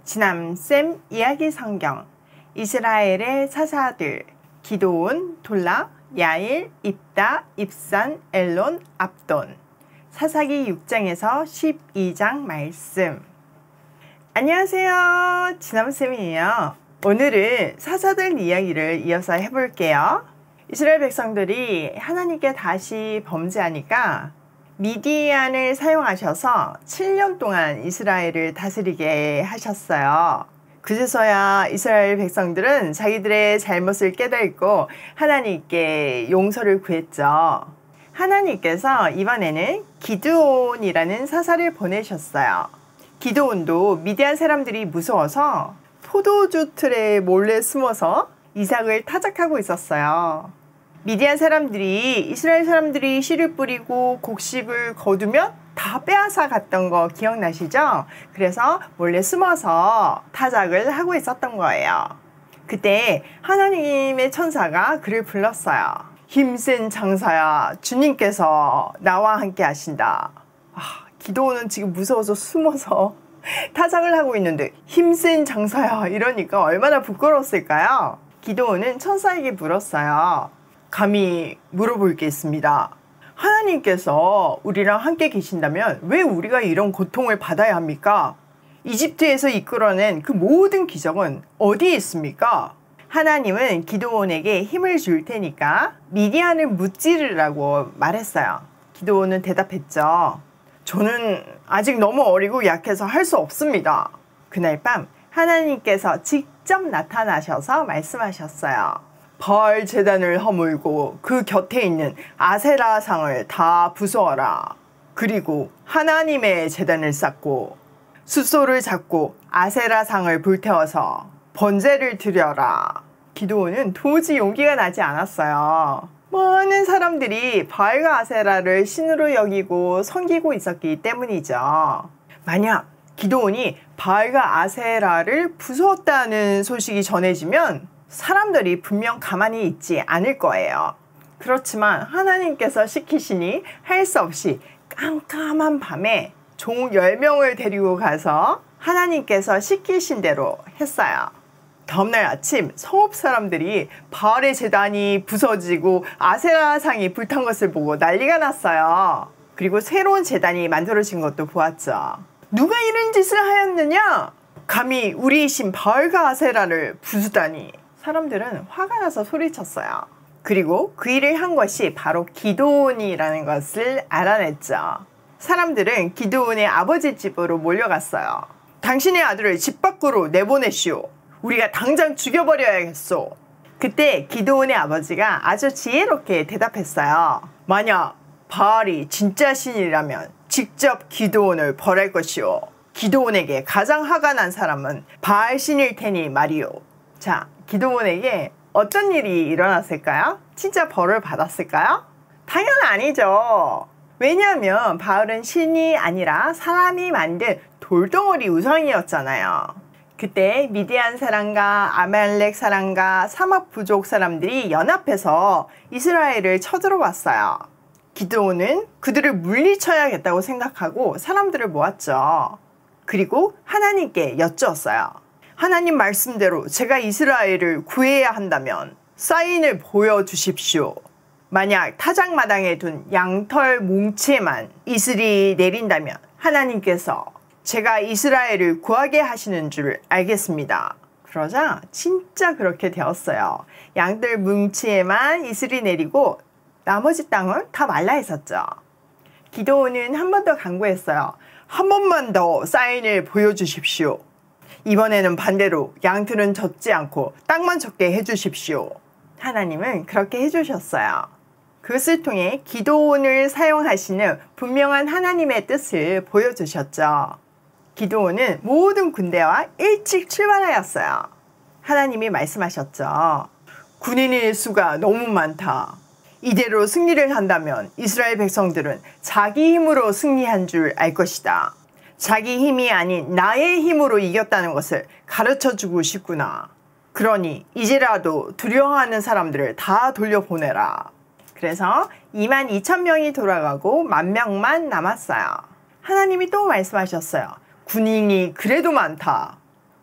지남쌤 이야기 성경. 이스라엘의 사사들 기드온, 돌라, 야일, 입다, 입산, 엘론, 압돈. 사사기 6장에서 12장 말씀. 안녕하세요, 지남쌤이에요. 오늘은 사사들 이야기를 이어서 해볼게요. 이스라엘 백성들이 하나님께 다시 범죄하니까 미디안을 사용하셔서 7년 동안 이스라엘을 다스리게 하셨어요. 그제서야 이스라엘 백성들은 자기들의 잘못을 깨닫고 하나님께 용서를 구했죠. 하나님께서 이번에는 기드온이라는 사사를 보내셨어요. 기드온도 미디안 사람들이 무서워서 포도주 틀에 몰래 숨어서 이삭을 타작하고 있었어요. 미디안 사람들이 이스라엘 사람들이 씨를 뿌리고 곡식을 거두면 다 빼앗아 갔던 거 기억나시죠? 그래서 몰래 숨어서 타작을 하고 있었던 거예요. 그때 하나님의 천사가 그를 불렀어요. 힘센 장사야, 주님께서 나와 함께 하신다. 기드온은 지금 무서워서 숨어서 타작을 하고 있는데 힘센 장사야 이러니까 얼마나 부끄러웠을까요? 기드온은 천사에게 물었어요. 감히 물어볼 게 있습니다. 하나님께서 우리랑 함께 계신다면 왜 우리가 이런 고통을 받아야 합니까? 이집트에서 이끌어낸 그 모든 기적은 어디에 있습니까? 하나님은 기드온에게 힘을 줄 테니까 미디안을 무찌르라고 말했어요. 기드온은 대답했죠. 저는 아직 너무 어리고 약해서 할 수 없습니다. 그날 밤 하나님께서 직접 나타나셔서 말씀하셨어요. 바알 제단을 허물고 그 곁에 있는 아세라 상을 다 부수어라. 그리고 하나님의 제단을 쌓고 숫소를 잡고 아세라 상을 불태워서 번제를 드려라. 기드온은 도무지 용기가 나지 않았어요. 많은 사람들이 바알과 아세라를 신으로 여기고 섬기고 있었기 때문이죠. 만약 기드온이 바알과 아세라를 부수었다는 소식이 전해지면 사람들이 분명 가만히 있지 않을 거예요. 그렇지만 하나님께서 시키시니 할 수 없이 깜깜한 밤에 종 10명을 데리고 가서 하나님께서 시키신 대로 했어요. 다음날 아침 성읍 사람들이 바알의 제단이 부서지고 아세라 상이 불탄 것을 보고 난리가 났어요. 그리고 새로운 제단이 만들어진 것도 보았죠. 누가 이런 짓을 하였느냐? 감히 우리 신 바알과 아세라를 부수다니. 사람들은 화가 나서 소리쳤어요. 그리고 그 일을 한 것이 바로 기드온이라는 것을 알아냈죠. 사람들은 기드온의 아버지 집으로 몰려갔어요. 당신의 아들을 집 밖으로 내보내시오. 우리가 당장 죽여버려야겠소. 그때 기드온의 아버지가 아주 지혜롭게 대답했어요. 만약 바알이 진짜 신이라면 직접 기드온을 벌할 것이오. 기드온에게 가장 화가 난 사람은 바알 신일 테니 말이오. 자, 기드온에게 어떤 일이 일어났을까요? 진짜 벌을 받았을까요? 당연 아니죠. 왜냐하면 바알은 신이 아니라 사람이 만든 돌덩어리 우상이었잖아요. 그때 미디안 사람과 아말렉 사람과 사막 부족 사람들이 연합해서 이스라엘을 쳐들어왔어요. 기드온은 그들을 물리쳐야겠다고 생각하고 사람들을 모았죠. 그리고 하나님께 여쭈었어요. 하나님 말씀대로 제가 이스라엘을 구해야 한다면 사인을 보여주십시오. 만약 타작마당에 둔 양털 뭉치에만 이슬이 내린다면 하나님께서 제가 이스라엘을 구하게 하시는 줄 알겠습니다. 그러자 진짜 그렇게 되었어요. 양털 뭉치에만 이슬이 내리고 나머지 땅은 다 말라 있었죠. 기드온은 한 번 더 간구했어요. 한 번만 더 사인을 보여주십시오. 이번에는 반대로 양털은 젖지 않고 땅만 젖게 해주십시오. 하나님은 그렇게 해주셨어요. 그것을 통해 기드온을 사용하시는 분명한 하나님의 뜻을 보여주셨죠. 기드온은 모든 군대와 일찍 출발하였어요. 하나님이 말씀하셨죠. 군인의 수가 너무 많다. 이대로 승리를 한다면 이스라엘 백성들은 자기 힘으로 승리한 줄 알 것이다. 자기 힘이 아닌 나의 힘으로 이겼다는 것을 가르쳐주고 싶구나. 그러니 이제라도 두려워하는 사람들을 다 돌려보내라. 그래서 22,000명이 돌아가고 10,000명만 남았어요. 하나님이 또 말씀하셨어요. 군인이 그래도 많다.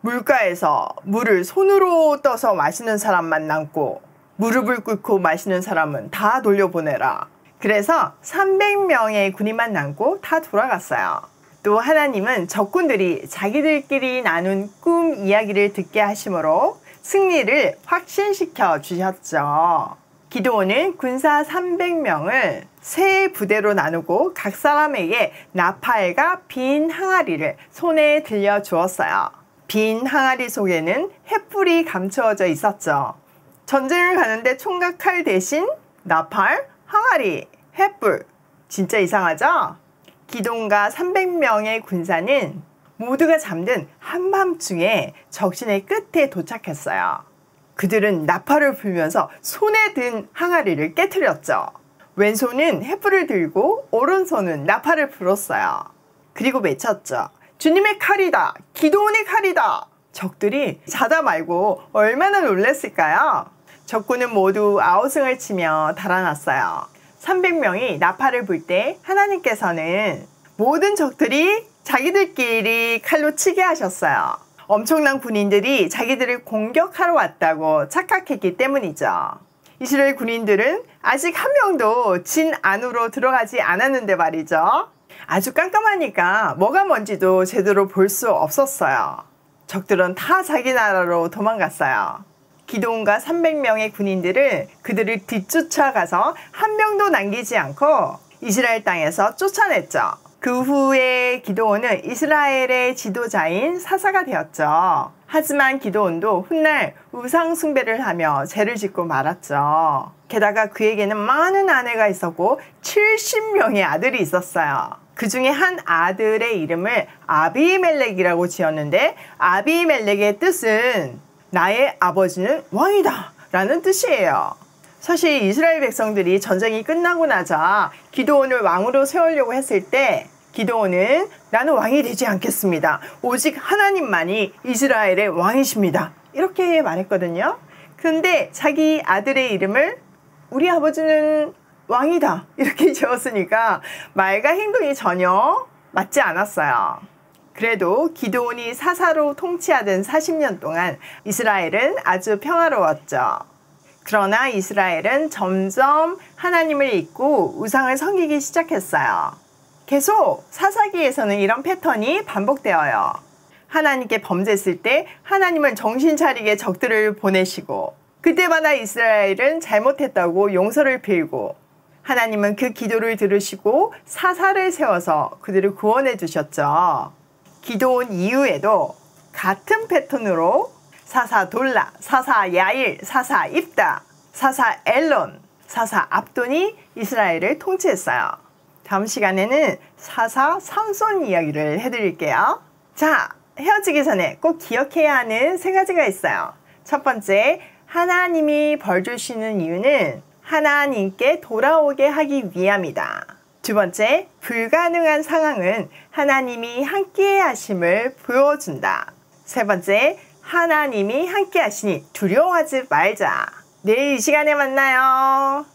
물가에서 물을 손으로 떠서 마시는 사람만 남고 무릎을 꿇고 마시는 사람은 다 돌려보내라. 그래서 300명의 군인만 남고 다 돌아갔어요. 또 하나님은 적군들이 자기들끼리 나눈 꿈 이야기를 듣게 하심으로 승리를 확신시켜 주셨죠. 기드온은 군사 300명을 세 부대로 나누고 각 사람에게 나팔과 빈 항아리를 손에 들려 주었어요. 빈 항아리 속에는 횃불이 감추어져 있었죠. 전쟁을 가는데 총과 칼 대신 나팔, 항아리, 횃불. 진짜 이상하죠? 기드온과 300명의 군사는 모두가 잠든 한밤중에 적신의 끝에 도착했어요. 그들은 나팔을 불면서 손에 든 항아리를 깨트렸죠. 왼손은 횃불을 들고 오른손은 나팔을 불었어요. 그리고 외쳤죠. 주님의 칼이다! 기드온의 칼이다! 적들이 자다 말고 얼마나 놀랐을까요? 적군은 모두 아우성을 치며 달아났어요. 300명이 나팔을 불 때 하나님께서는 모든 적들이 자기들끼리 칼로 치게 하셨어요. 엄청난 군인들이 자기들을 공격하러 왔다고 착각했기 때문이죠. 이스라엘 군인들은 아직 한 명도 진 안으로 들어가지 않았는데 말이죠. 아주 깜깜하니까 뭐가 뭔지도 제대로 볼 수 없었어요. 적들은 다 자기 나라로 도망갔어요. 기드온과 300명의 군인들은 그들을 뒤쫓아가서 한 명도 남기지 않고 이스라엘 땅에서 쫓아냈죠. 그 후에 기드온은 이스라엘의 지도자인 사사가 되었죠. 하지만 기드온도 훗날 우상 숭배를 하며 죄를 짓고 말았죠. 게다가 그에게는 많은 아내가 있었고 70명의 아들이 있었어요. 그 중에 한 아들의 이름을 아비멜렉이라고 지었는데 아비멜렉의 뜻은 나의 아버지는 왕이다 라는 뜻이에요. 사실 이스라엘 백성들이 전쟁이 끝나고 나자 기드온을 왕으로 세우려고 했을 때 기드온은 나는 왕이 되지 않겠습니다. 오직 하나님만이 이스라엘의 왕이십니다. 이렇게 말했거든요. 근데 자기 아들의 이름을 우리 아버지는 왕이다 이렇게 지었으니까 말과 행동이 전혀 맞지 않았어요. 그래도 기드온이 사사로 통치하던 40년 동안 이스라엘은 아주 평화로웠죠. 그러나 이스라엘은 점점 하나님을 잊고 우상을 섬기기 시작했어요. 계속 사사기에서는 이런 패턴이 반복되어요. 하나님께 범죄했을 때 하나님은 정신 차리게 적들을 보내시고 그때마다 이스라엘은 잘못했다고 용서를 빌고 하나님은 그 기도를 들으시고 사사를 세워서 그들을 구원해 주셨죠. 기드온 이후에도 같은 패턴으로 사사 돌라, 사사 야일, 사사 입다, 사사 엘론, 사사 압돈이 이스라엘을 통치했어요. 다음 시간에는 사사 삼손 이야기를 해드릴게요. 자, 헤어지기 전에 꼭 기억해야 하는 세 가지가 있어요. 첫 번째, 하나님이 벌 주시는 이유는 하나님께 돌아오게 하기 위함이다. 두 번째, 불가능한 상황은 하나님이 함께 하심을 보여준다. 세 번째, 하나님이 함께 하시니 두려워하지 말자. 내일 이 시간에 만나요.